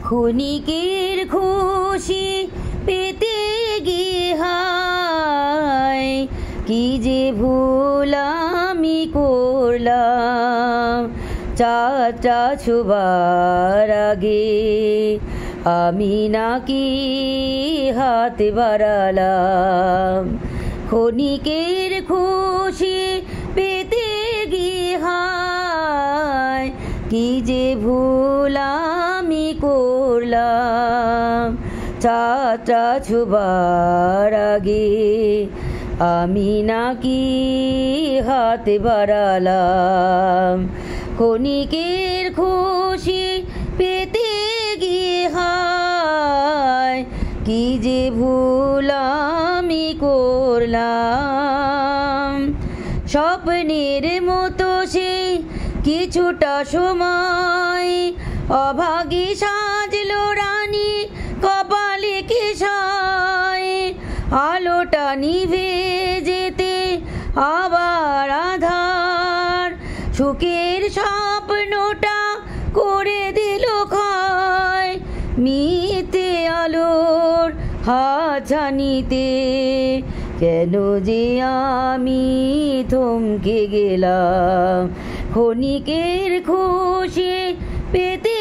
ক্ষণিকের খুশি পেতে গিয়ে হায় কি যে ভুল আমি করলাম। চাঁদটা ছোবার আগে আমি নাকি হাত বাড়ালাম। ক্ষণিকের খুশি পেতে গিয়ে হায় কি যে ভুল আমি করলাম। চাঁদটা ছোবার আগে আমি নাকি হাত বাড়ালাম। ক্ষণিকের খুশি পেতে গিয়ে হায় কি যে ভুল আমি করলাম। স্বপ্নের মতো সে কিছুটা সময় অভাগী সাজলো রানী কপালে কি সায়। আলোটা নিভে যেতে আবার আধার সুখের স্বপ্নটা করে দিল ক্ষয়। মিথ্যে আলোর হাতছানিতে কেন যে আমি থমকে গেলাম। ক্ষণিকের খুশি পেতে